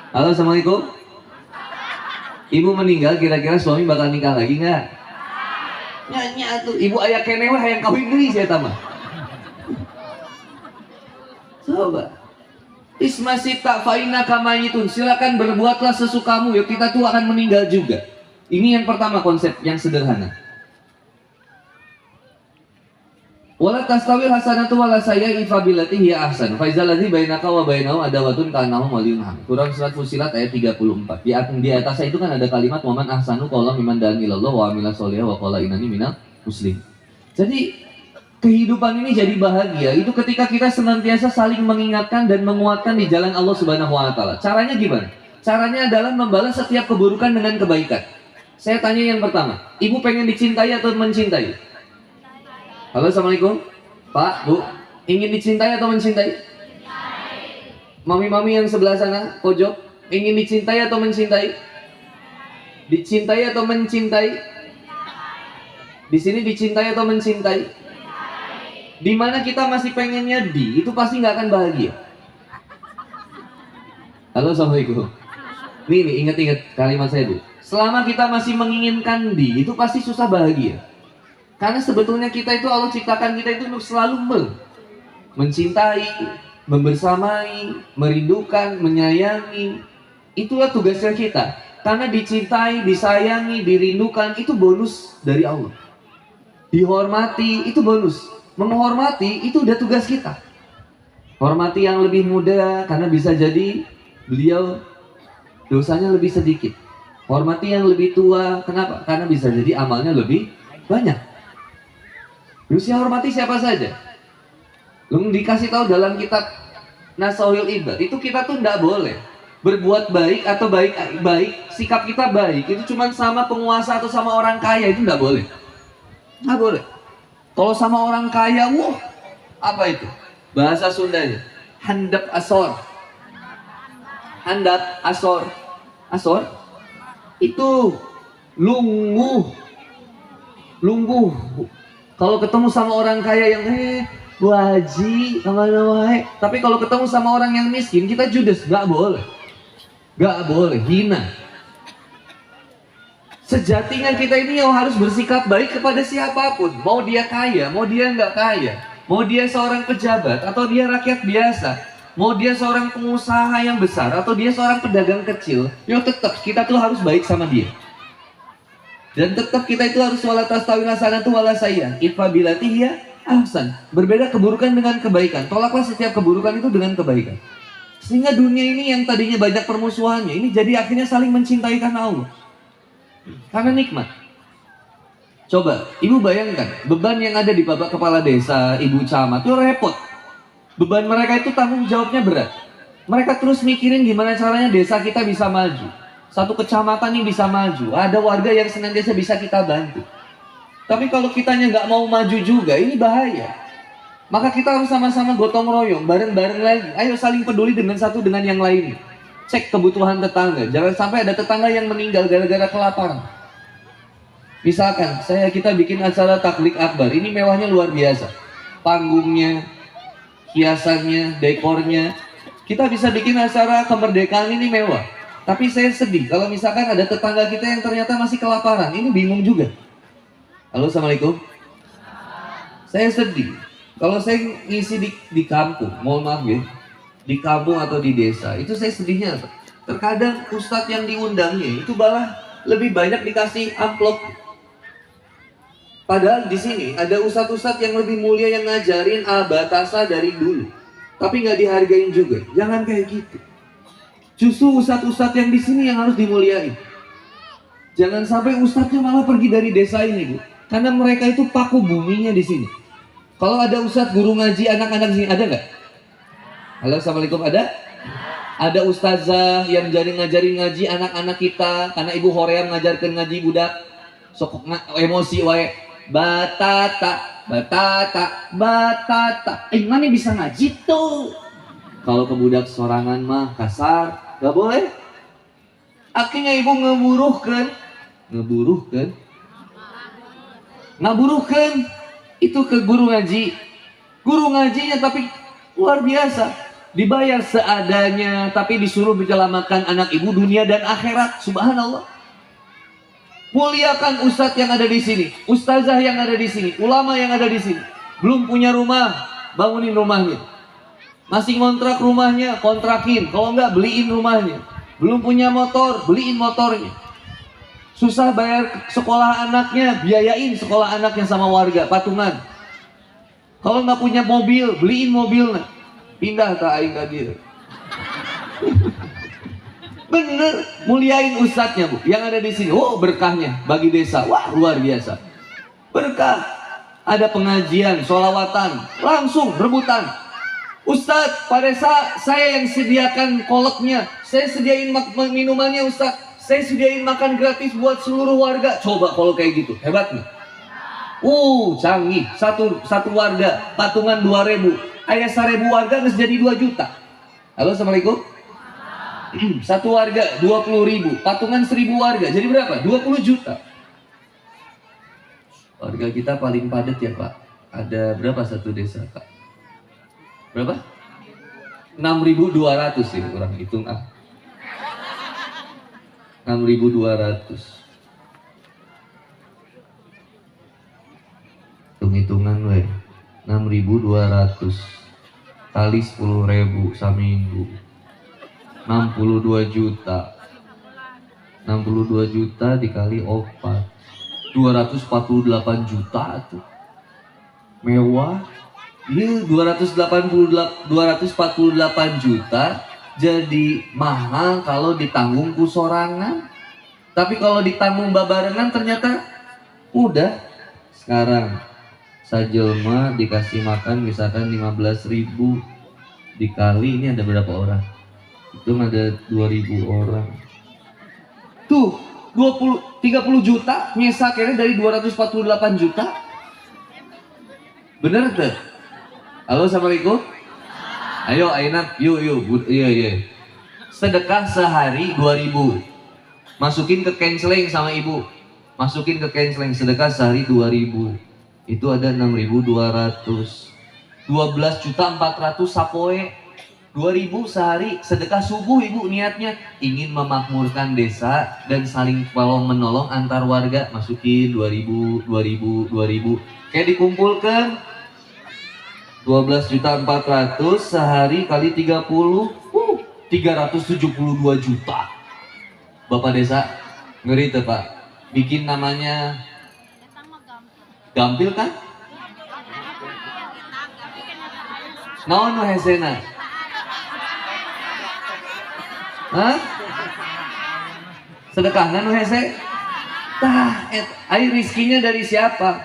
Halo, assalamualaikum. Ibu meninggal, kira-kira suami bakal nikah lagi nggak? Nyanyi tuh, ibu ayah kenewa yang kawin deui saya tambah. Coba. Ismasita faina kamayitun. Silakan berbuatlah sesukamu. Ya kita tuh akan meninggal juga. Ini yang pertama konsep yang sederhana. Wala tastawil hasanatu wala sayyi'atu fabillati hiya ahsan. Fa izal ladzi bainaka wa bainahu adawatun ka'annahu waliyyun hamim. Quran surat Fussilat ayat 34. Di atasnya itu kan ada kalimat waman ahsanu qawlan mimman da'a ilallah wa amila sholihan wa qala innani minal muslim. Jadi kehidupan ini jadi bahagia itu ketika kita senantiasa saling mengingatkan dan menguatkan di jalan Allah Subhanahu wa taala. Caranya gimana? Caranya adalah membalas setiap keburukan dengan kebaikan. Saya tanya yang pertama, ibu pengen dicintai atau mencintai? Halo, assalamualaikum. Pak, Bu, ingin dicintai atau mencintai? Mami-mami yang sebelah sana, pojok, ingin dicintai atau mencintai? Dicintai atau mencintai? Di sini dicintai atau mencintai? Di mana kita masih pengennya itu pasti nggak akan bahagia. Halo, assalamualaikum. Nih, ingat-ingat kalimat saya dulu. Selama kita masih menginginkan itu pasti susah bahagia. Karena sebetulnya kita itu Allah ciptakan kita itu untuk selalu mencintai, membersamai, merindukan, menyayangi. Itulah tugasnya kita. Karena dicintai, disayangi, dirindukan itu bonus dari Allah. Dihormati itu bonus. Menghormati itu udah tugas kita. Hormati yang lebih muda karena bisa jadi beliau dosanya lebih sedikit. Hormati yang lebih tua, kenapa? Karena bisa jadi amalnya lebih banyak. Manusia hormati siapa saja. Lu dikasih tahu dalam kitab Nasauhil Ibad itu kita tuh tidak boleh berbuat baik atau baik sikap kita baik itu cuma sama penguasa atau sama orang kaya, itu tidak boleh. Nggak boleh. Kalau sama orang kaya, apa itu? Bahasa Sundanya handap asor. Handap asor. Asor itu lungguh. Kalau ketemu sama orang kaya yang Bu Haji, tapi kalau ketemu sama orang yang miskin, kita judes, gak boleh, hina. Sejatinya kita ini yang harus bersikap baik kepada siapapun, mau dia kaya, mau dia nggak kaya, mau dia seorang pejabat atau dia rakyat biasa, mau dia seorang pengusaha yang besar atau dia seorang pedagang kecil, tetap kita tuh harus baik sama dia. Dan tetap kita itu harus wala tastawil hasanatu wala sayyi'atu fabillati hiya ahsan. Berbeda keburukan dengan kebaikan. Tolaklah setiap keburukan itu dengan kebaikan. Sehingga dunia ini yang tadinya banyak permusuhannya, ini jadi akhirnya saling mencintai karena Allah. Karena nikmat. Coba, ibu bayangkan beban yang ada di bapak kepala desa, ibu camat, itu repot. Beban mereka itu tanggung jawabnya berat. Mereka terus mikirin gimana caranya desa kita bisa maju. Satu kecamatan yang bisa maju, ada warga yang senantiasa bisa kita bantu. Tapi kalau kitanya nggak mau maju juga, ini bahaya. Maka kita harus sama-sama gotong royong, bareng-bareng lagi. Ayo saling peduli dengan satu dengan yang lain. Cek kebutuhan tetangga. Jangan sampai ada tetangga yang meninggal gara-gara kelaparan. Misalkan, kita bikin acara taklik akbar. Ini mewahnya luar biasa. Panggungnya, hiasannya, dekornya. Kita bisa bikin acara kemerdekaan ini mewah. Tapi saya sedih kalau misalkan ada tetangga kita yang ternyata masih kelaparan. Ini bingung juga. Halo, assalamualaikum. Saya sedih kalau saya ngisi di kampung, mohon maaf ya, di kampung atau di desa, itu saya sedihnya. Terkadang ustadz yang diundangnya itu malah lebih banyak dikasih amplop. Padahal di sini ada ustadz-ustadz yang lebih mulia yang ngajarin al-batasa dari dulu, tapi nggak dihargain juga. Jangan kayak gitu. Justru ustadz-ustadz yang di sini yang harus dimuliain. Jangan sampai ustadznya malah pergi dari desa ini, Bu. Karena mereka itu paku buminya di sini. Kalau ada ustadz guru ngaji anak-anak sini, ada nggak? Halo, assalamualaikum, ada? Ada ustazah yang ngajarin ngaji anak-anak kita. Karena ibu hoream ngajarkan ngaji budak. Sok emosi wae. Batata. Mana bisa ngaji tuh? Kalau ke budak sorangan mah kasar. Gak boleh. Akhirnya ibu ngaburuhkan itu ke guru ngaji. Guru ngajinya tapi luar biasa. dibayar seadanya, tapi disuruh menyelamatkan anak ibu dunia dan akhirat. Subhanallah. Muliakan ustadz yang ada di sini, ustazah yang ada di sini, ulama yang ada di sini. Belum punya rumah, bangunin rumahnya. Masih ngontrak rumahnya, kontrakin. Kalau enggak, beliin rumahnya. Belum punya motor, beliin motornya. Susah bayar sekolah anaknya, biayain sekolah anaknya sama warga, patungan. Kalau nggak punya mobil, beliin mobilnya. Pindah ke aing ka dieu. Bener, muliain ustadznya bu, yang ada di sini. Oh berkahnya bagi desa, wah luar biasa. Berkah, ada pengajian, sholawatan, langsung rebutan. Ustadz, Pak Desa, saya yang sediakan koleknya, saya sediain minumannya Ustadz, saya sediain makan gratis buat seluruh warga. Coba kalau kayak gitu, hebat nih. Canggih, satu warga, patungan 2.000. Ayah 1.000 warga nges jadi 2 juta. Halo, assalamualaikum. Satu warga 20.000, patungan 1.000 warga, jadi berapa? 20 juta. Warga kita paling padat ya Pak. Ada berapa satu desa Pak? Berapa? 6.200 sih orang hitung 6.200. Hitung-hitungan we. 6.200 kali 10.000 saminggu. 62 juta. 62 juta dikali 4. 248 juta tuh. Mewah. Ini 248 juta jadi mahal kalau ditanggung ku sorangan. Tapi kalau ditanggung babarengan ternyata udah. Sekarang sajelma dikasih makan misalkan 15.000 dikali ini ada berapa orang? Itu ada 2.000 orang. Tuh 30 juta nyesakinnya dari 248 juta. Bener tuh? Halo, assalamualaikum. Ayo, Ainat, yuk, iya. Sedekah sehari 2.000. Masukin ke canceling sama ibu. Masukin ke canceling sedekah sehari 2.000. Itu ada 6.200. 12.400.000 sapoe. 2.000 sehari sedekah subuh ibu niatnya ingin memakmurkan desa dan saling tolong menolong antar warga. Masukin 2.000. Kayak dikumpulkan 12.400.000 sehari kali 30 372 juta. Bapak desa ngeri tuh Pak. Bikin namanya gampil kan? Naon hesena? Hah? Sedekahna nu hese? Tah, air rizkinya dari siapa?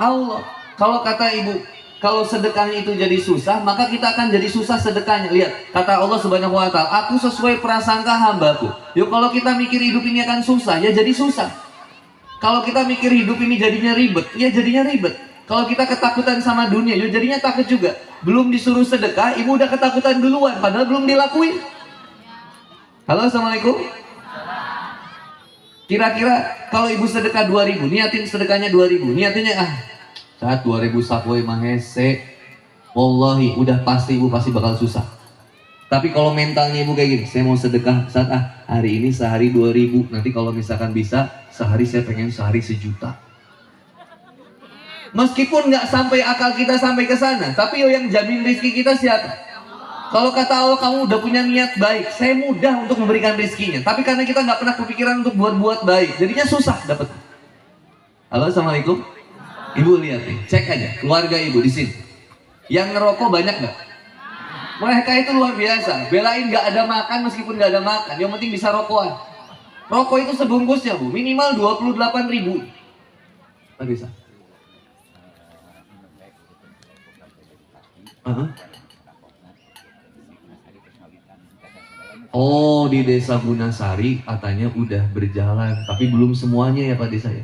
Allah. Kalau kata ibu, kalau sedekahnya itu jadi susah, maka kita akan jadi susah sedekahnya. Lihat, kata Allah Subhanahu wa Ta'ala, aku sesuai prasangka hambaku. Yuk, kalau kita mikir hidup ini akan susah, ya jadi susah. Kalau kita mikir hidup ini jadinya ribet, ya jadinya ribet. Kalau kita ketakutan sama dunia, ya jadinya takut juga. Belum disuruh sedekah, ibu udah ketakutan duluan, padahal belum dilakuin. Halo, assalamualaikum. Kira-kira kalau ibu sedekah 2.000, niatin sedekahnya 2.000, niatinnya saat 2.000 sapoe mahese, wallahi udah pasti ibu pasti bakal susah. Tapi kalau mentalnya ibu kayak gini, saya mau sedekah saat hari ini sehari 2.000, nanti kalau misalkan bisa sehari saya pengen sehari 1 juta. Meskipun nggak sampai akal kita sampai ke sana, tapi yang jamin rezeki kita siapa? Kalau kata Allah kamu udah punya niat baik, saya mudah untuk memberikan rezekinya. Tapi karena kita nggak pernah kepikiran untuk buat baik, jadinya susah dapat. Halo, assalamualaikum. Ibu lihat nih, cek aja keluarga ibu di sini. Yang ngerokok banyak nggak? Mereka itu luar biasa, belain nggak ada makan meskipun nggak ada makan. Yang penting bisa rokokan. Rokok itu sebungkusnya bu, minimal 28.000. Nggak bisa. Oh, di desa Gunasari katanya udah berjalan, tapi belum semuanya ya Pak Desa ya?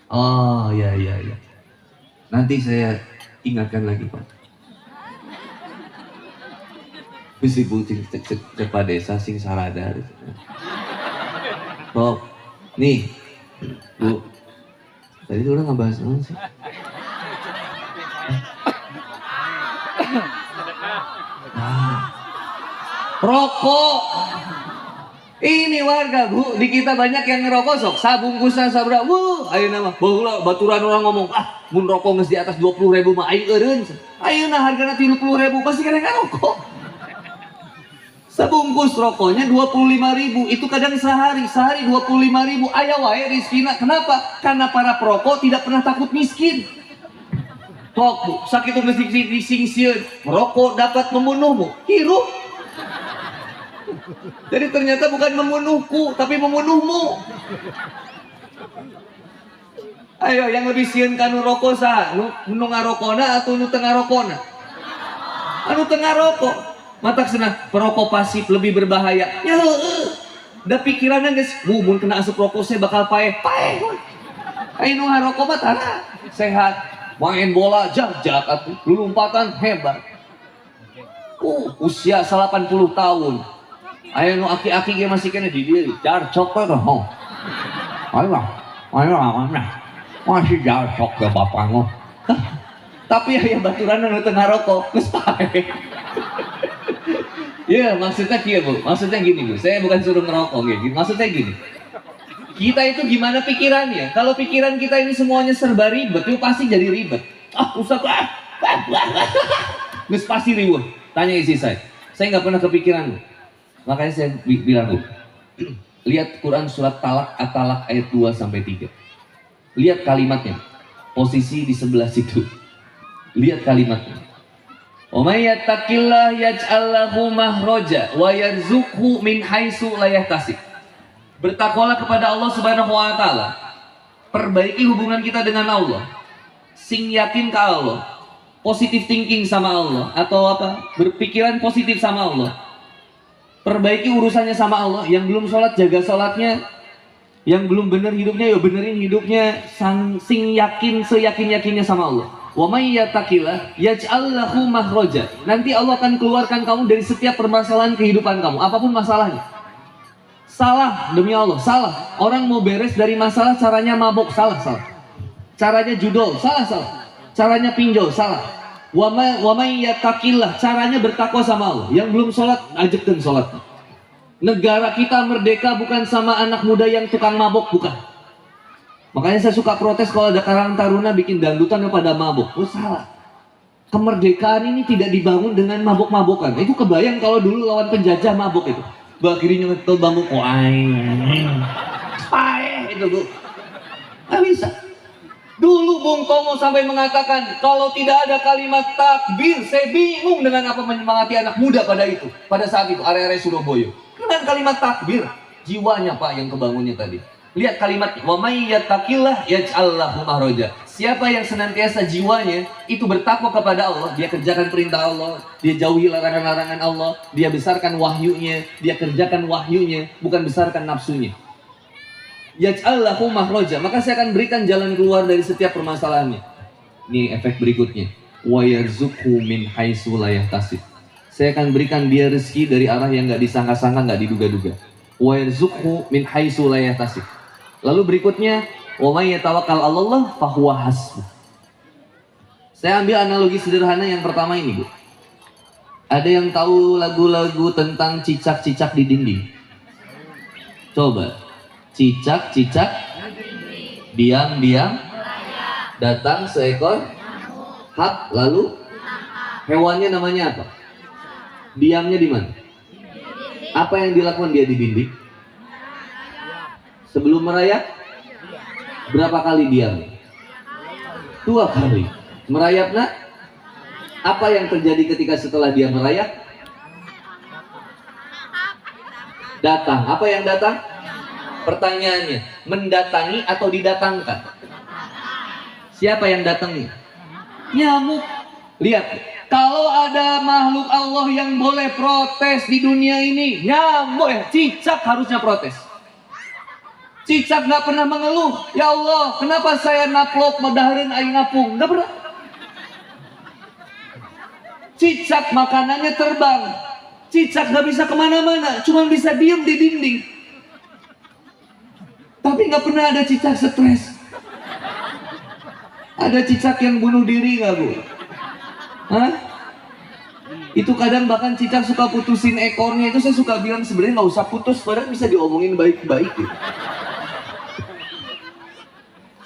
Oh, ya. Nanti saya ingatkan lagi Pak. Bisi bucing cek Pak Desa sing saradar. Oh, nih, Bu. Tadi udah ngebahas apa sih? Rokok. Ini warga Bu, di kita banyak yang ngerokok sok, sabungkusna sabra. Ayo nama, baheula baturan orang ngomong, mun rokok geus di atas 20.000 mah aing eureun. Ayeuna hargana 30.000 pasti kena ngarokok. Sebungkus rokoknya 25.000, itu kadang sehari 25.000, aya wae rizkina. Kenapa? Karena para perokok tidak pernah takut miskin. Tok Bu, sakitu geus disingsieun, merokok dapat membunuhmu, hirup. Jadi ternyata bukan membunuhku, tapi membunuhmu. Ayo yang lebih sieun kanu rokok saha? Nu ngarokona atau nu teu ngarokona? Anu teu ngarokok. Matak cenah perokok pasif lebih berbahaya. Ya heueuh. Da pikiranna geus, mun kena asup rokok saya bakal paeh. Ai nu ngarokok mah tara sehat. Main bola jag-jag atuh, lulumpatan hebat. Usia 80 tahun. Ayo nu aki-aki ge masih kena di dieu, jarcok teh hong. Ayo lah. Masih jarcok ke bapak ngoh. Tapi aya baturan nu teu ngarokok, geus paeh. Ya, maksudnya kieu Bu. Maksudnya gini Bu, saya bukan suruh ngerokok gitu. Maksudnya gini. Kita itu gimana pikirannya? Kalau pikiran kita ini semuanya serba ribet, itu pasti jadi ribet. Ustaz, geus pasti riweuh. Tanya isi saya nggak pernah kepikiran Bu. Makanya saya bilang Bu, lihat Quran surat Talak At-Talak ayat 2-3. Lihat kalimatnya, posisi di sebelah situ. Lihat kalimatnya. Wa may yattaqillah yaj'al lahu mahraja wa yarzuqhu min haitsu la yahtasib. Bertakwalah kepada Allah Subhanahu wa taala. Perbaiki hubungan kita dengan Allah. Sing yakin ke Allah. Positive thinking sama Allah atau apa? Berpikiran positif sama Allah. Perbaiki urusannya sama Allah. Yang belum sholat jaga sholatnya. Yang belum benar hidupnya ya benerin hidupnya. Sing yakin seyakin-yakinnya sama Allah. Wa may yattaqillah yaj'al lahu makhraja. Nanti Allah akan keluarkan kamu dari setiap permasalahan kehidupan kamu, apapun masalahnya. Salah demi Allah, salah. Orang mau beres dari masalah caranya mabok, salah. Caranya judol, salah. Caranya pinjol, salah. Wa may yattaqillah, caranya bertakwa sama Allah. Yang belum sholat, ajakkeun sholat. Negara kita merdeka bukan sama anak muda yang tukang mabok, bukan. Makanya saya suka protes kalau ada Karang Taruna bikin dangdutan pada mabok. Salah. Kemerdekaan ini tidak dibangun dengan mabok-mabokan. Itu kebayang kalau dulu lawan penjajah mabok itu. Bakirinya ngetel bambu paeh itu Bu. Nggak bisa. Dulu Bung Tomo sampai mengatakan kalau tidak ada kalimat takbir, saya bingung dengan apa menyemangati anak muda pada saat itu area-area Surabaya. Dengan kalimat takbir, jiwanya Pak yang kebangunnya tadi. Lihat kalimat wa may yattaqillah yaj'al lahu makhraja. Siapa yang senantiasa jiwanya itu bertakwa kepada Allah, dia kerjakan perintah Allah, dia jauhi larangan-larangan Allah, dia besarkan wahyunya, dia kerjakan wahyunya, bukan besarkan nafsunya. Yaj'al lahu makhraja, maka saya akan berikan jalan keluar dari setiap permasalahannya. Ini efek berikutnya. Wa yarzuqhu min haitsu la yahtasib. Saya akan berikan dia rezeki dari arah yang enggak disangka-sangka, enggak diduga-duga. Wa yarzuqhu min haitsu la yahtasib. Lalu berikutnya, wa may yatawakkal 'alallah fahuwa hasbuh. Saya ambil analogi sederhana yang pertama ini, Bu. Ada yang tahu lagu-lagu tentang cicak-cicak di dinding? Coba. Cicak-cicak diam-diam datang seekor hak, lalu hewannya namanya apa? Diamnya di mana? Apa yang dilakukan dia di dinding? Sebelum merayap, berapa kali diam? 2 kali. Merayapnya, apa yang terjadi ketika setelah dia merayap? Datang. Apa yang datang? Pertanyaannya, mendatangi atau didatangkan? Siapa yang datangi? Nyamuk. Lihat, kalau ada makhluk Allah yang boleh protes di dunia ini, nyamuk, cicak harusnya protes. Cicak gak pernah mengeluh, ya Allah, kenapa saya naplok medahareun aing ngapung? Gak pernah. Cicak makanannya terbang. Cicak gak bisa kemana-mana, cuma bisa diem di dinding. Tapi gak pernah ada cicak stres. Ada cicak yang bunuh diri gak Bu? Hah? Itu kadang bahkan cicak suka putusin ekornya, itu saya suka bilang sebenarnya nggak usah putus, padahal bisa diomongin baik-baik gitu.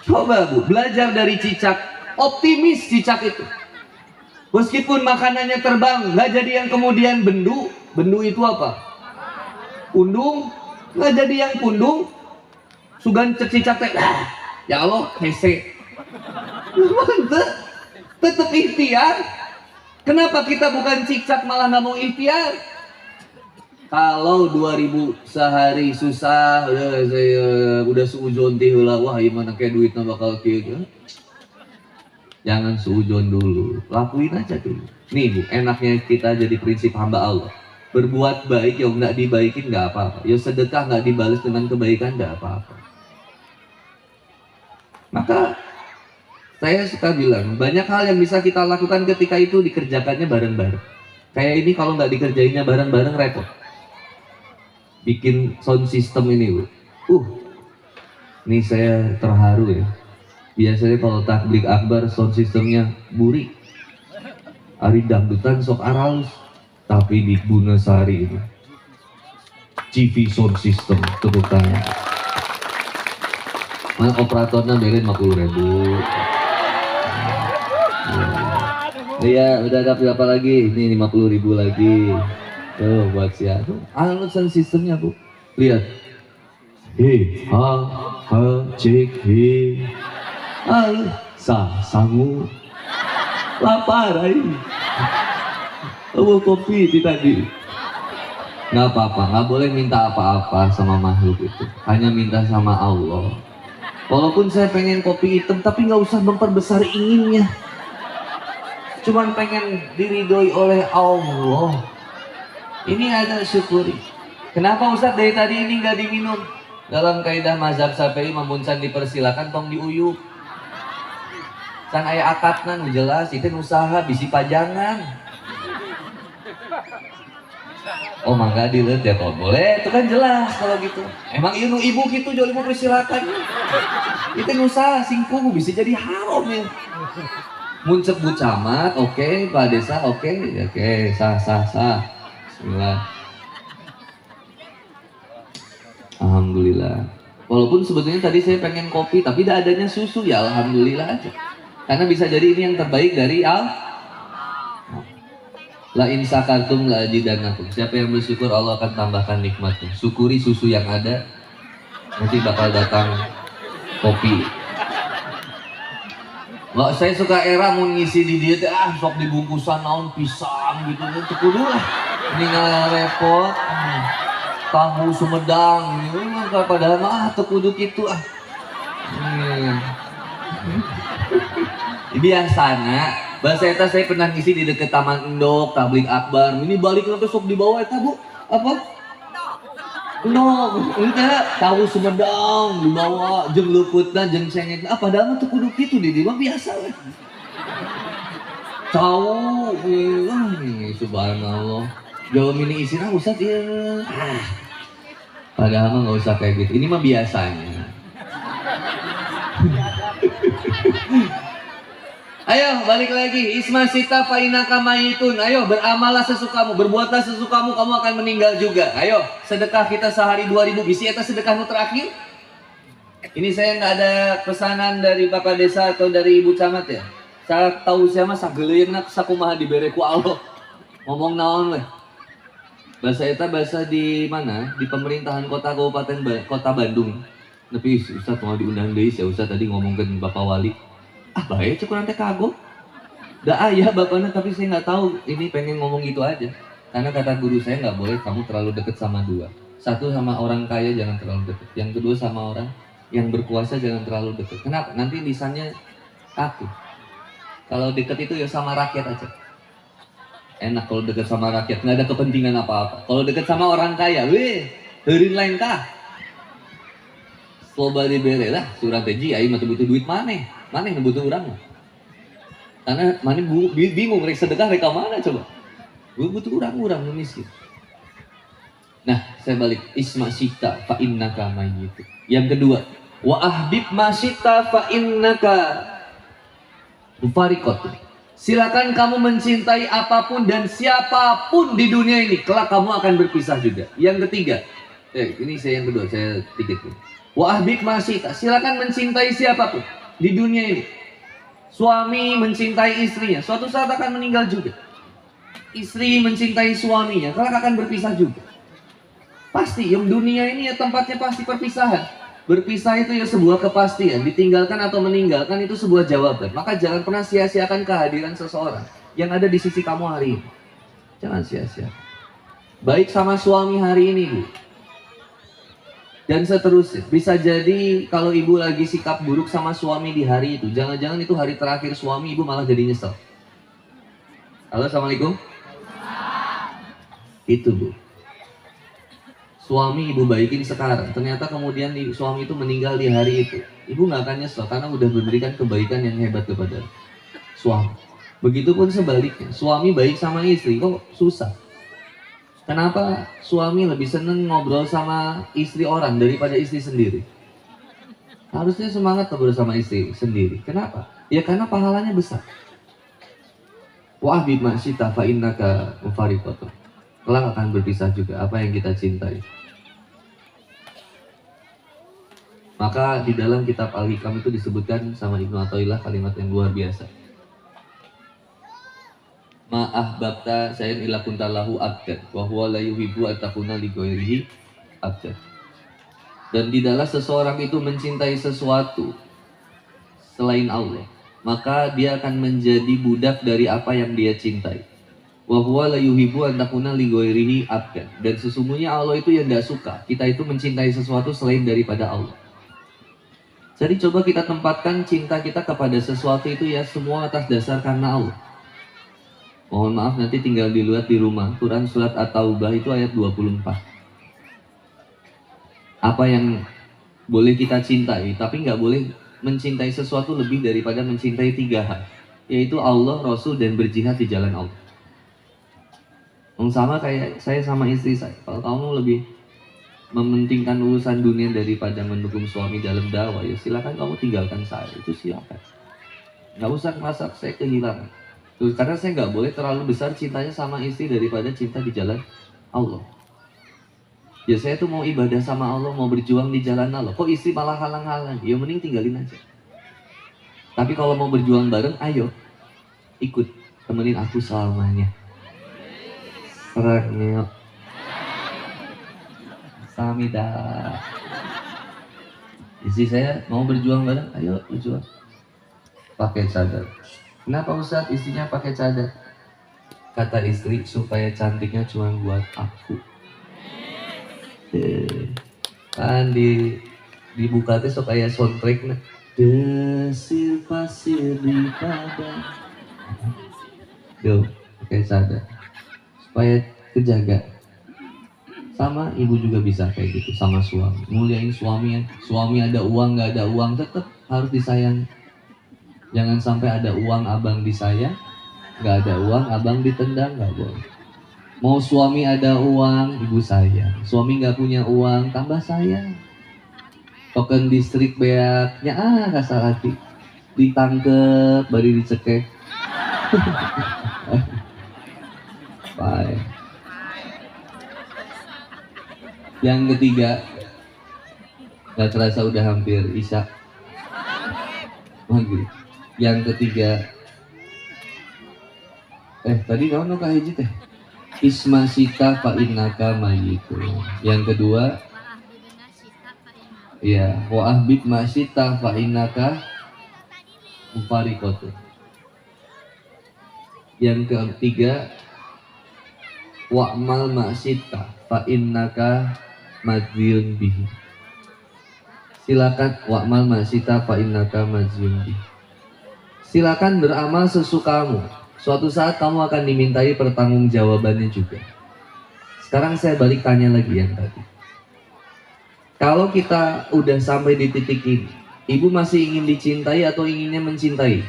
Coba Bu, belajar dari cicak, optimis cicak itu. Meskipun makanannya terbang, nggak jadi yang kemudian bendu. Bendu itu apa? Pundung, nggak jadi yang pundung. Sugan cicak teh, ya Allah, hese. Tetap ikhtiar. Kenapa kita bukan cicak malah nggak mau ikhtiar? Kalau 2000 sehari susah, saya udah seujon teh lah, wah gimana kayak duitnya bakal kieu. Jangan seujon dulu, lakuin aja dulu. Nih Bu, enaknya kita jadi prinsip hamba Allah. Berbuat baik, yang nggak dibaikin nggak apa-apa. Ya sedekah nggak dibalas dengan kebaikan nggak apa-apa. Maka saya suka bilang, banyak hal yang bisa kita lakukan ketika itu dikerjakannya bareng-bareng. Kayak ini kalau nggak dikerjainnya bareng-bareng repot. Bikin sound system ini Bu. Ini saya terharu ya. Biasanya kalau takbir akbar sound systemnya buri. Ari dangdutan sok aralus. Tapi di Bunasari ini CV sound system tepuk tangan. Mana operatornya berin 50.000. Iya, udah ada berapa lagi? Ini 50.000 lagi. Tuh buat siapa? Alusan sistemnya Bu. Lihat. He, ha, cek, he. Sangu. Lapar ini. Kopi itu tadi. Nggak apa-apa, nggak boleh minta apa-apa sama makhluk itu. Hanya minta sama Allah. Walaupun saya pengen kopi hitam, tapi nggak usah memperbesar inginnya. Cuman pengen diridhoi oleh Allah. Ini ada syukuri. Kenapa Ustaz dari tadi ini nggak diminum? Dalam kaidah mazhab Syafi'i memuncan dipersilakan tong diuyup. Kan aya akadna nu jelas, itu usaha bisi pajangan. Oh mangga dileut ya kok boleh, itu kan jelas kalau gitu. Emang ibu gitu jual ibu persilakan. Itu usaha singkuh bisa jadi haram ya. Muncul Bu Camat, oke, Pak Desa, oke, sah. Bismillah. Alhamdulillah. Walaupun sebetulnya tadi saya pengen kopi, tapi tidak adanya susu, ya alhamdulillah aja. Karena bisa jadi ini yang terbaik dari La in sakartum la azidannakum. Siapa yang bersyukur Allah akan tambahkan nikmatnya. Syukuri susu yang ada, nanti bakal datang kopi. Nggak, saya suka era mau ngisi di dia sok dibungkusan naon pisang gitu kudu lah. Ini nggak repot. Tahu Sumedang gitu padahal mah kudu gitu biasanya bahasa eta saya pernah ngisi di deket Taman Endok, tablik akbar. Ini balik nanti sok dibawa eta Bu. Apa? No, enggak tahu Sumedang dibawa jeung leuputna jeung cengekna. Padahal mah teu kudu kitu di dieu biasa we. Tahu subhanallah. Jawa mini isina Ustaz ieu. Padahal mah enggak usah kayak gitu. Ini mah biasanya. Ayo balik lagi, Isma sita fa innaka mayitun. Ayo beramalah sesukamu, berbuatlah sesukamu, kamu akan meninggal juga. Ayo sedekah kita sehari 2000 bisi eta sedekahmu terakhir. Ini saya nggak ada pesanan dari Bapak Desa atau dari Ibu Camat ya. Saya tahu siapa sageleungna sakumaha dibere ku Allah. Ngomong naon weh. Bahasa eta bahasa di mana? Di pemerintahan kota Kabupaten Kota Bandung. Tapi Ustaz mau diundang deui ya Ustaz tadi ngomongkeun Bapak Wali. Baik cukup nanti kagum. Dah ayah bapaknya tapi saya nggak tahu ini pengen ngomong gitu aja. Karena kata guru saya nggak boleh kamu terlalu dekat sama dua. Satu sama orang kaya jangan terlalu dekat. Yang kedua sama orang yang berkuasa jangan terlalu dekat. Kenapa? Nanti lisannya kaku. Kalau dekat itu ya sama rakyat aja. Enak kalau dekat sama rakyat nggak ada kepentingan apa-apa. Kalau dekat sama orang kaya, heureun lain kah? Coba dibere lah surat teji, aing mah butuh duit maneh. Mana yang butuh orang? Karena mana bingung rek sedekah rek mana coba? Gue butuh orang miskin. Nah, saya balik isma sita fa innaka mayyit. Yang kedua, wa ahbib ma sita fa innaka mufariqat. Silakan kamu mencintai apapun dan siapapun di dunia ini, kelak kamu akan berpisah juga. Yang ketiga, ini saya yang kedua, saya dikit. Wa ahbib masita, silakan mencintai siapapun di dunia ini. Suami mencintai istrinya, suatu saat akan meninggal juga. Istri mencintai suaminya, kelak akan berpisah juga. Pasti, yang dunia ini ya tempatnya pasti perpisahan. Berpisah itu ya sebuah kepastian, ditinggalkan atau meninggalkan itu sebuah jawaban. Maka jangan pernah sia-siakan kehadiran seseorang yang ada di sisi kamu hari ini. Jangan sia-sia. Baik sama suami hari ini, Bu. Dan seterusnya. Bisa jadi kalau ibu lagi sikap buruk sama suami di hari itu, jangan-jangan itu hari terakhir suami, ibu malah jadi nyesel. Halo, Assalamualaikum. Itu, Bu. Suami ibu baikin sekarang, ternyata kemudian suami itu meninggal di hari itu. Ibu nggak akan nyesel karena udah memberikan kebaikan yang hebat kepada suami. Begitupun sebaliknya, suami baik sama istri kok susah. Kenapa suami lebih seneng ngobrol sama istri orang daripada istri sendiri? Harusnya semangat ngobrol sama istri sendiri. Kenapa? Ya karena pahalanya besar. Wa ahbib ma'syita fa innaka mufariqatun. Kelak akan berpisah juga apa yang kita cintai. Maka di dalam kitab Al-Hikam itu disebutkan sama Ibnu Athaillah kalimat yang luar biasa. Ma'ahbabta sayan ila kuntalahu abdan wa huwa la yuhibbu an takuna li ghairihi abdan. Dan tidaklah seseorang itu mencintai sesuatu selain Allah, maka dia akan menjadi budak dari apa yang dia cintai. Wa huwa la yuhibbu an takuna li ghairihi abdan. Dan sesungguhnya Allah itu yang tidak suka kita itu mencintai sesuatu selain daripada Allah. Jadi coba kita tempatkan cinta kita kepada sesuatu itu ya semua atas dasar karena Allah. Mohon maaf nanti tinggal dilihat di rumah. Quran surat At-Taubah itu ayat 24. Apa yang boleh kita cintai, tapi nggak boleh mencintai sesuatu lebih daripada mencintai 3 hal, yaitu Allah, Rasul, dan berjihad di jalan Allah. Sama kayak saya sama istri saya. Kalau kamu lebih mementingkan urusan dunia daripada mendukung suami dalam dakwah, ya silakan kamu tinggalkan saya. Itu silakan. Nggak usah merasa saya kehilangan. Tuh, karena saya nggak boleh terlalu besar cintanya sama istri daripada cinta di jalan Allah. Ya saya tuh mau ibadah sama Allah, mau berjuang di jalan Allah. Kok istri malah halang-halang? Ya mending tinggalin aja. Tapi kalau mau berjuang bareng, ayo ikut temenin aku selamanya. Seraknya Samida. Istri saya mau berjuang bareng, ayo berjuang. Pakai cadar. Kenapa Ustadz istrinya pakai cadar? Kata istri, supaya cantiknya cuma buat aku. Kan dibuka tuh supaya soundtracknya. Desir pasir di padang. Tuh, pakai cadar. Supaya kejaga. Sama ibu juga bisa kayak gitu sama suami. Muliain suami ya. Suami ada uang nggak ada uang tetap harus disayang. Jangan sampai ada uang abang disayang, nggak ada uang abang ditendang, nggak boleh. Mau suami ada uang ibu sayang. Suami nggak punya uang tambah sayang. Token distrik beaknya kasar hati. Ditangkep baru dicekek. Bye. Yang ketiga, gak terasa udah hampir isya maghrib. Yang ketiga, tadi kamu nukah hiji teh isma sita fa innaka mayyitun. Yang kedua, ya wa ahbib ma sita fa innaka mufariqatun. Yang ketiga, wa'mal ma sita fa innaka madziyun bihi. Silakan wa'mal ma sita fa innaka madziyun bihi. Silakan beramal sesukamu. Suatu saat kamu akan dimintai pertanggungjawabannya juga. Sekarang saya balik tanya lagi yang tadi. Kalau kita udah sampai di titik ini, ibu masih ingin dicintai atau inginnya mencintai?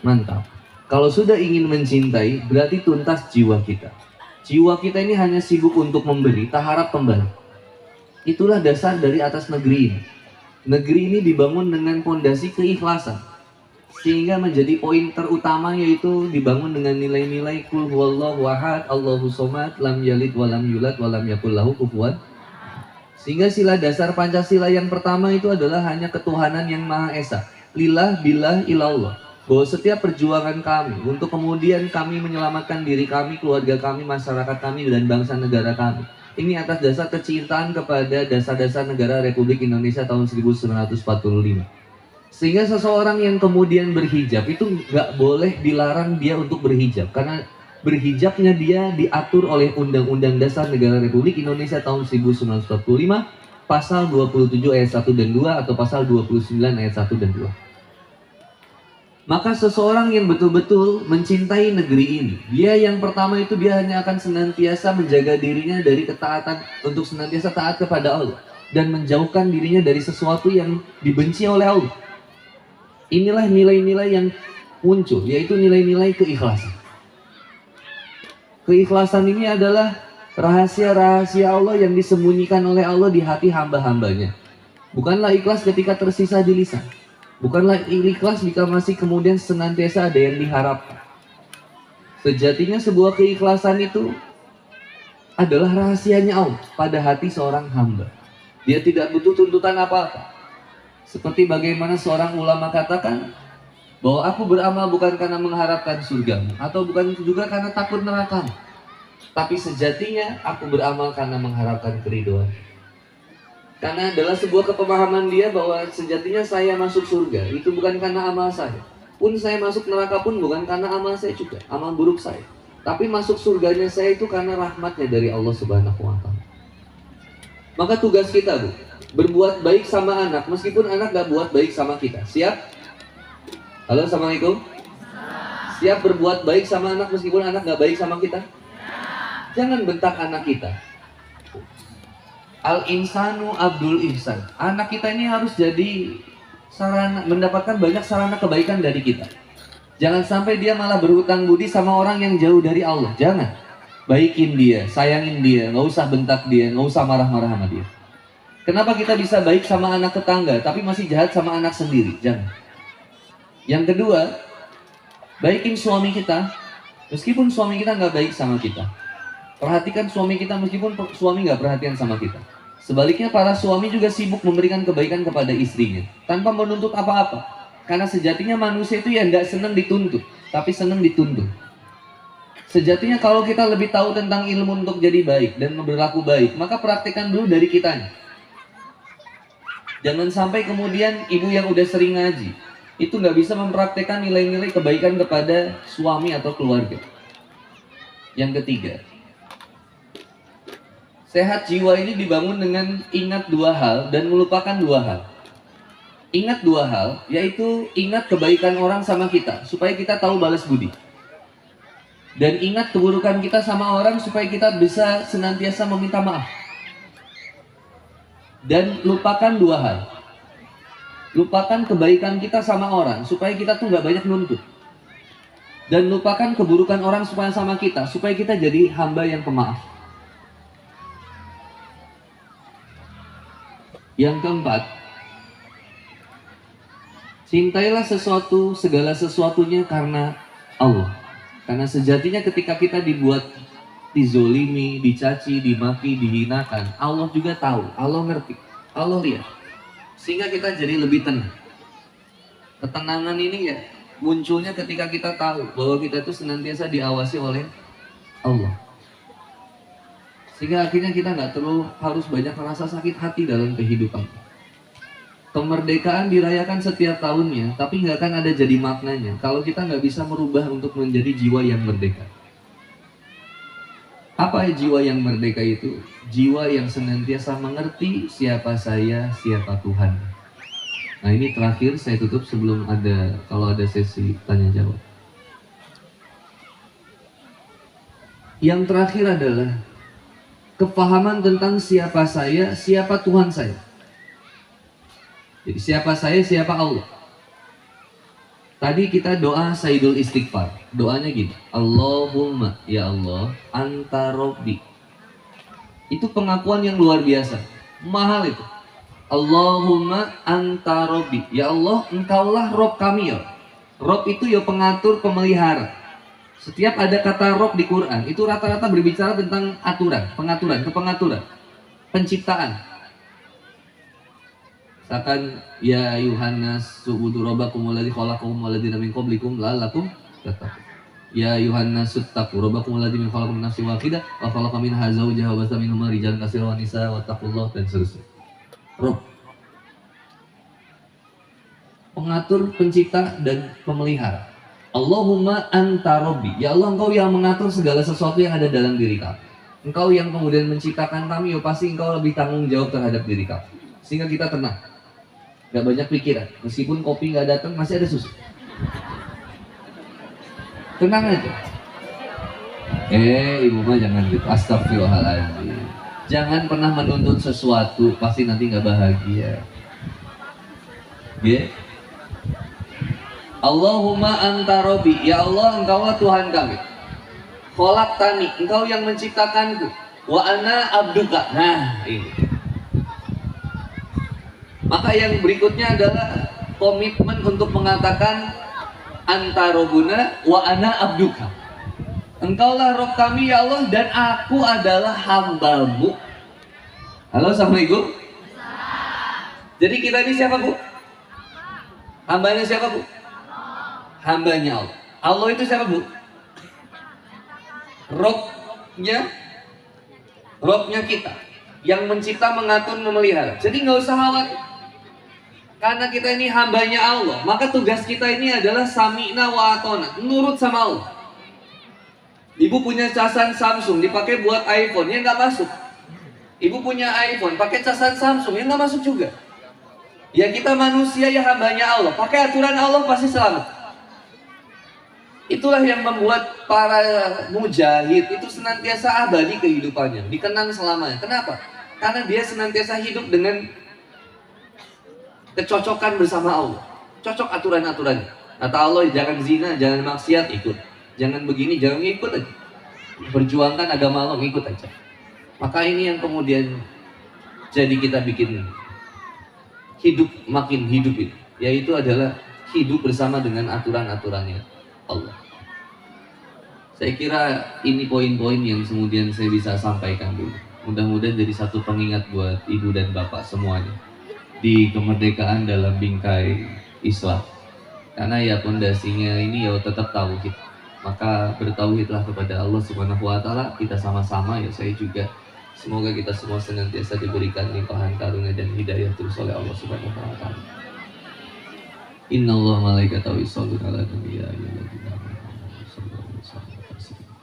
Mantap. Kalau sudah ingin mencintai, berarti tuntas jiwa kita. Jiwa kita ini hanya sibuk untuk memberi, tak harap kembali. Itulah dasar dari atas negeri ini. Negeri ini dibangun dengan fondasi keikhlasan. Sehingga menjadi poin terutama yaitu dibangun dengan nilai-nilai Qul huwallahu ahad, Allahu somad, lam yalid walam yulad walam yakul lahu kufuwan. Sehingga sila dasar Pancasila yang pertama itu adalah hanya ketuhanan yang Maha Esa. Lillah billah ilallah. Bahwa setiap perjuangan kami untuk kemudian kami menyelamatkan diri kami, keluarga kami, masyarakat kami, dan bangsa negara kami, ini atas dasar kecintaan kepada dasar-dasar negara Republik Indonesia tahun 1945. Sehingga seseorang yang kemudian berhijab itu nggak boleh dilarang dia untuk berhijab. Karena berhijabnya dia diatur oleh Undang-Undang Dasar Negara Republik Indonesia tahun 1945, pasal 27 ayat 1 dan 2 atau pasal 29 ayat 1 dan 2. Maka seseorang yang betul-betul mencintai negeri ini, dia yang pertama itu dia hanya akan senantiasa menjaga dirinya dari ketaatan untuk senantiasa taat kepada Allah dan menjauhkan dirinya dari sesuatu yang dibenci oleh Allah. Inilah nilai-nilai yang muncul, yaitu nilai-nilai keikhlasan. Keikhlasan ini adalah rahasia-rahasia Allah yang disembunyikan oleh Allah di hati hamba-hambanya. Bukanlah ikhlas ketika tersisa di lisan. Bukanlah ikhlas jika masih kemudian senantiasa ada yang diharapkan. Sejatinya sebuah keikhlasan itu adalah rahasianya Allah pada hati seorang hamba. Dia tidak butuh tuntutan apa-apa. Seperti bagaimana seorang ulama katakan, bahwa aku beramal bukan karena mengharapkan surgamu, atau bukan juga karena takut nerakamu, tapi sejatinya aku beramal karena mengharapkan keridhaan. Karena adalah sebuah kepemahaman dia bahwa sejatinya saya masuk surga itu bukan karena amal saya. Pun saya masuk neraka pun bukan karena amal saya juga, amal buruk saya. Tapi masuk surganya saya itu karena rahmatnya dari Allah Subhanahu wa Ta'ala. Maka tugas kita, Bu, berbuat baik sama anak meskipun anak gak buat baik sama kita. Siap? Halo, Assalamualaikum. Siap berbuat baik sama anak meskipun anak gak baik sama kita? Jangan bentak anak kita. Al-insanu abdul ihsan. Anak kita ini harus jadi sarana, mendapatkan banyak sarana kebaikan dari kita. Jangan sampai dia malah berhutang budi sama orang yang jauh dari Allah. Jangan. Baikin dia, sayangin dia, gak usah bentak dia, gak usah marah-marah sama dia. Kenapa kita bisa baik sama anak tetangga tapi masih jahat sama anak sendiri? Jangan. Yang kedua, baikin suami kita meskipun suami kita nggak baik sama kita. Perhatikan suami kita meskipun suami nggak perhatian sama kita. Sebaliknya para suami juga sibuk memberikan kebaikan kepada istrinya tanpa menuntut apa-apa. Karena sejatinya manusia itu ya nggak senang dituntut, tapi senang dituntut. Sejatinya kalau kita lebih tahu tentang ilmu untuk jadi baik dan berlaku baik, maka praktekkan dulu dari kitanya. Jangan sampai kemudian ibu yang udah sering ngaji itu nggak bisa mempraktekkan nilai-nilai kebaikan kepada suami atau keluarga. Yang ketiga, sehat jiwa ini dibangun dengan ingat dua hal dan melupakan dua hal. Ingat dua hal, yaitu ingat kebaikan orang sama kita supaya kita tahu balas budi. Dan ingat keburukan kita sama orang supaya kita bisa senantiasa meminta maaf. Dan lupakan dua hal. Lupakan kebaikan kita sama orang supaya kita tuh gak banyak nuntut. Dan lupakan keburukan orang supaya sama kita supaya kita jadi hamba yang pemaaf. Yang keempat, cintailah sesuatu, segala sesuatunya karena Allah. Karena sejatinya ketika kita dibuat dizolimi, dicaci, dimaki, dihinakan, Allah juga tahu, Allah ngerti, Allah lihat. Sehingga kita jadi lebih tenang. Ketenangan ini ya munculnya ketika kita tahu bahwa kita itu senantiasa diawasi oleh Allah. Sehingga akhirnya kita nggak terlalu harus banyak merasa sakit hati dalam kehidupan. Kemerdekaan dirayakan setiap tahunnya, tapi nggak akan ada jadi maknanya kalau kita nggak bisa merubah untuk menjadi jiwa yang merdeka. Apa jiwa yang merdeka itu? Jiwa yang senantiasa mengerti siapa saya, siapa Tuhan. Nah ini terakhir saya tutup sebelum kalau ada sesi tanya jawab. Yang terakhir adalah kepahaman tentang siapa saya, siapa Tuhan saya. Jadi siapa saya, siapa Allah. Tadi kita doa Sayyidul Istighfar. Doanya gini, Allahumma ya Allah, anta robbi. Itu pengakuan yang luar biasa. Mahal itu. Allahumma anta robbi. Ya Allah, engkaulah Rob kami ya. Rob itu ya pengatur, pemelihara. Setiap ada kata Rob di Quran, itu rata-rata berbicara tentang aturan, pengaturan, kepengaturan, penciptaan. Misalkan ya Yuhannas subudu rabbakum alladzi khalaqakum walladzina min qablikum la'allakum tattaqun. Ya Yuhannas suttaqu rabbakum alladzi min khalaqakum min nafsin wahidah wa khalaqa minha zawjaha wa basa minhuma rijalan katsiran wa nisaa wattaqullaha dan seterusnya. Rob, pengatur, pencipta dan pemelihara. Allahumma anta rabbi, ya Allah engkau yang mengatur segala sesuatu yang ada dalam diri kami. Engkau yang kemudian menciptakan kami, ya pasti engkau lebih tanggung jawab terhadap diri kami. Sehingga kita tenang, gak banyak pikiran. Meskipun kopi gak datang, masih ada susu. Tenang aja. Ibu mah jangan gitu, astagfirullahaladzim. Jangan pernah menuntut sesuatu, pasti nanti gak bahagia. Yeah. Allahumma anta rabbi, ya Allah engkaulah Tuhan kami. Khalaqtani, engkau yang menciptakanku. Wa ana abduka. Nah, ini. Maka yang berikutnya adalah komitmen untuk mengatakan anta rabbuna wa ana abduka. Engkaulah Rob kami ya Allah dan aku adalah hambamu. Halo, assalamualaikum. Jadi kita ini siapa, Bu? Hambanya siapa, Bu? Hambanya Allah. Allah itu siapa, Bu? Robnya kita, yang mencipta, mengatur, memelihara. Jadi nggak usah khawatir, karena kita ini hambanya Allah. Maka tugas kita ini adalah sami'na wa atona, nurut sama Allah. Ibu punya casan Samsung dipakai buat iPhone, ya nggak masuk. Ibu punya iPhone pakai casan Samsung, ya nggak masuk juga. Ya kita manusia, ya hambanya Allah, pakai aturan Allah pasti selamat. Itulah yang membuat para mujahid itu senantiasa abadi kehidupannya, dikenang selamanya. Kenapa? Karena dia senantiasa hidup dengan kecocokan bersama Allah. Cocok aturan-aturannya. Kata Allah, jangan zina, jangan maksiat, ikut. Jangan begini, jangan ikut aja. Perjuangkan agama Allah, ikut aja. Maka ini yang kemudian jadi kita bikin hidup makin hidup ini, yaitu adalah hidup bersama dengan aturan-aturannya Allah. Saya kira ini poin-poin yang kemudian saya bisa sampaikan dulu. Mudah-mudahan jadi satu pengingat buat ibu dan bapak semuanya di kemerdekaan dalam bingkai Islam. Karena ya pondasinya ini ya tetap tauhid. Maka bertauhidlah kepada Allah Subhanahu wa taala. Kita sama-sama, ya saya juga, semoga kita semua senantiasa diberikan limpahan karunia dan hidayah terus oleh Allah Subhanahu wa taala. Innallaha malaikatahu yusholluna 'alan nabi ya ayyuhalladzina amanu shallu 'alaihi wa sallimu taslima.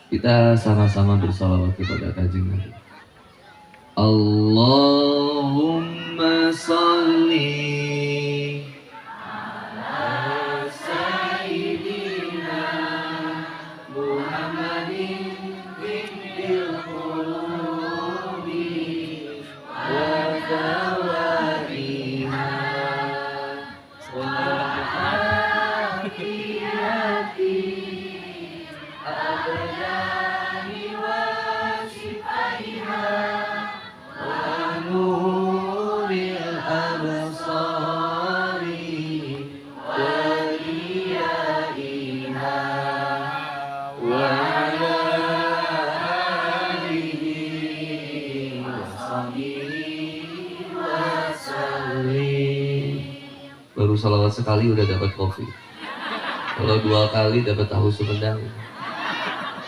Kita sama-sama bersalawat kepada Kanjeng Nabi. Allahumma sholli ala sayyidina Muhammadin bil qulubi wa dawaiha wa hafiyati abdani wa sifaiha wa nuril absari wa riyaiha wa ala alihi wa sahbihi wa sallim. Baru salawat sekali udah dapat kopi. Kalau 2 kali dapat tahu sumedang.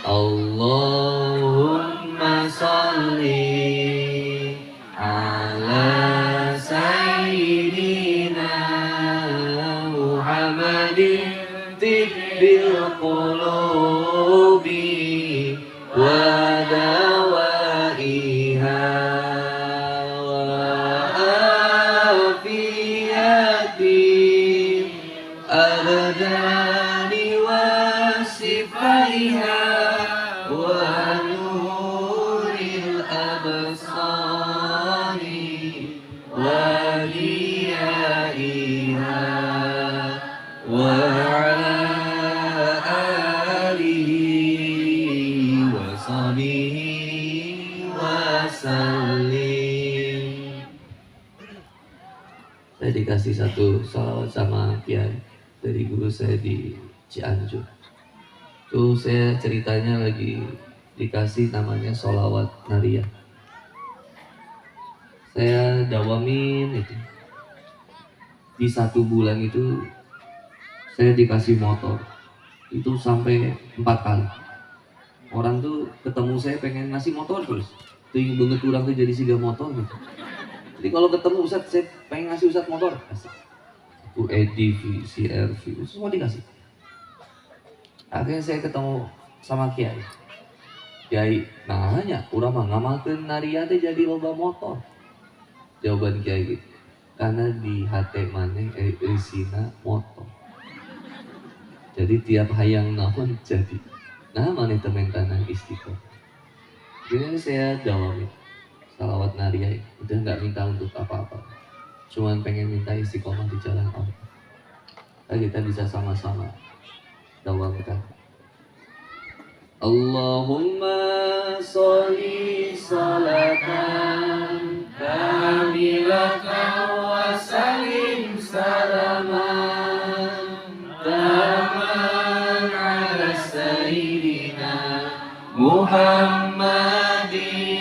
Allahumma sholli ala sayyidina Muhammadin tibbil qulubi wa dawaiha wa afiyati abdani wa sifaiha wa nuril absari wa riyaiha wa ala alihi wa sahbihi wa sallim. Saya dikasih satu sholawat sama Kiai dari guru saya di Cianjur. Tuh saya ceritanya lagi dikasih namanya sholawat Nariyah. Saya dawamin itu. Di 1 bulan itu saya dikasih motor. Itu sampai 4 kali. Orang tuh ketemu saya pengen ngasih motor terus. Tuh yang banget kurang tuh jadi 3 motor gitu. Jadi kalau ketemu Ustadz, saya pengen ngasih Ustadz motor, kasih. Itu EDV, CRV, semua dikasih. Akhirnya saya ketemu sama Kiai. Kiai nanya, urang mah ngamalkeun Nariyah teh jadi loba motor. Jawaban Kiai gitu. Karena di hati maneh isina motor. Jadi tiap hayang naon jadi. Nah maneh temen tanah istiqomah. Jadi saya jawab salawat Nariyah udah nggak minta untuk apa-apa, cuman pengen minta istiqomah di jalan Allah. Nah, kita bisa sama-sama dawamkan. Allahumma sholli salatan kamilatan wa sallim salaman taman ala sayyidina Muhammadin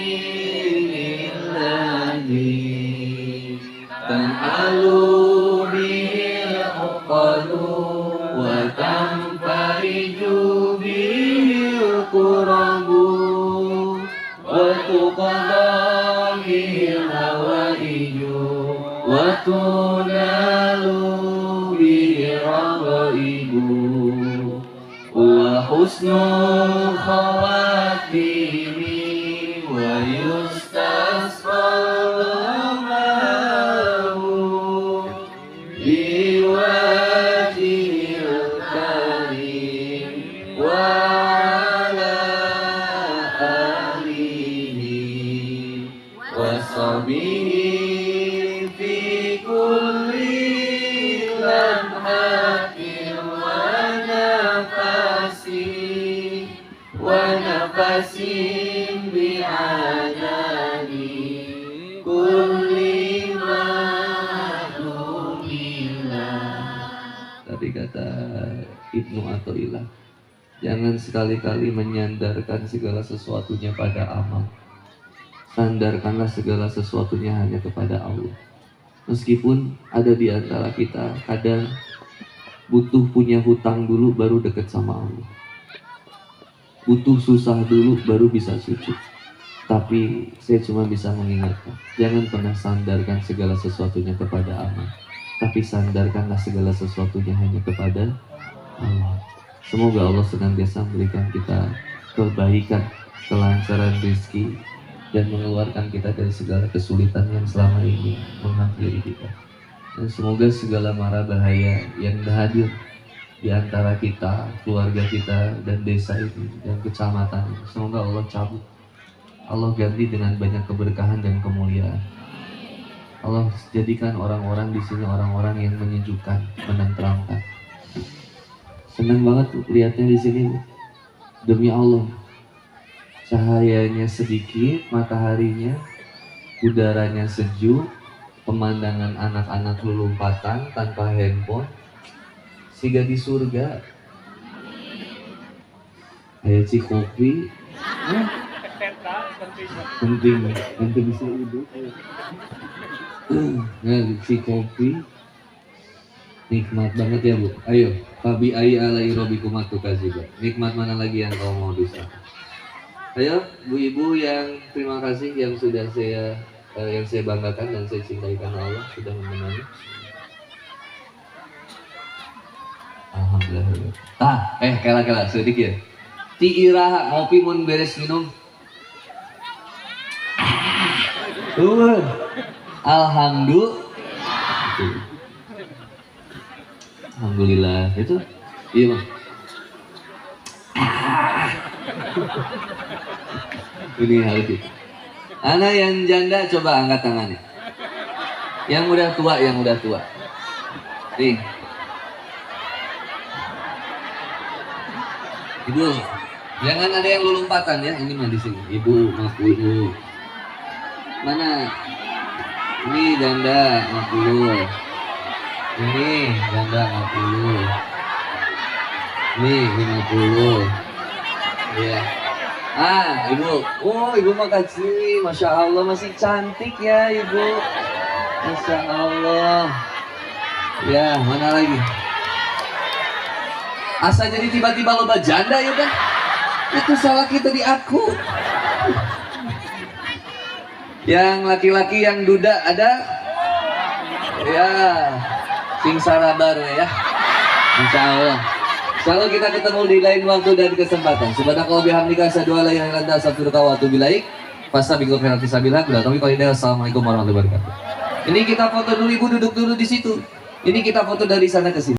tan'alu bihil uqadu wa tanfariju bihil kurabu wa tuqada bihil hawaiju wa tunalu bihil ragaibu wa husnul khawatimi wa yustasqa Fasim bi'adani kulli ma'lumillah. Tadi kata Ibnu Athaillah, jangan sekali-kali menyandarkan segala sesuatunya pada amal. Sandarkanlah segala sesuatunya hanya kepada Allah. Meskipun ada di antara kita kadang butuh punya hutang dulu baru dekat sama Allah. Butuh susah dulu baru bisa sujud. Tapi saya cuma bisa mengingatkan, jangan pernah sandarkan segala sesuatunya kepada amal, tapi sandarkanlah segala sesuatunya hanya kepada Allah. Semoga Allah senantiasa memberikan kita kebaikan, kelancaran rezeki, dan mengeluarkan kita dari segala kesulitan yang selama ini menghampiri kita. Dan semoga segala mara bahaya yang hadir di antara kita, keluarga kita, dan desa ini, dan kecamatan ini, semoga Allah cabut. Allah ganti dengan banyak keberkahan dan kemuliaan. Allah jadikan orang-orang di sini orang-orang yang menyejukkan, menenteramkan. Senang banget lihatnya di sini, demi Allah. Cahayanya sedikit, mataharinya, udaranya sejuk, pemandangan anak-anak lulumpatan tanpa handphone. Siga di surga. Kayak Cikopi. Penting bisa hidup. Nah, Cikopi nikmat banget ya Bu. Ayo, Fabi ayi alai robikumatu kaziba. Nikmat mana lagi yang kau mau dustakan? Ayo, Bu Ibu yang terima kasih yang sudah saya banggakan dan saya cintai karena Allah sudah menemani. Alhamdulillah. Kela sedikit. Ti iraha ngopi mun beres minum. Alhamdulillah. Itu iya Bang. Ini harus itu. Anak yang janda coba angkat tangannya. Yang udah tua. Nih. Ibu, jangan ada yang lulumpatan ya. Ini mah di sini. Ibu, ngaku ibu. Mana? Ini janda, ngaku. Ini janda 50. Nih 50. Iya. Ibu. Oh, ibu makasih. Masya Allah masih cantik ya ibu. Masya Allah. Ya, mana lagi? Asa jadi tiba-tiba loba janda ya kan? Itu salah kita di aku. Yang laki-laki yang duda ada? Ya, sing baru ya. Insya Allah. Selalu kita ketemu di lain waktu dan kesempatan. Subhanallah bihamdika asyhadu an la ilaha illa anta astaghfiruka wa atubu ilaik. Fastabiqul khairat fisabilillah. Assalamualaikum warahmatullahi wabarakatuh. Ini kita foto dulu, ibu duduk dulu di situ. Ini kita foto dari sana ke sini.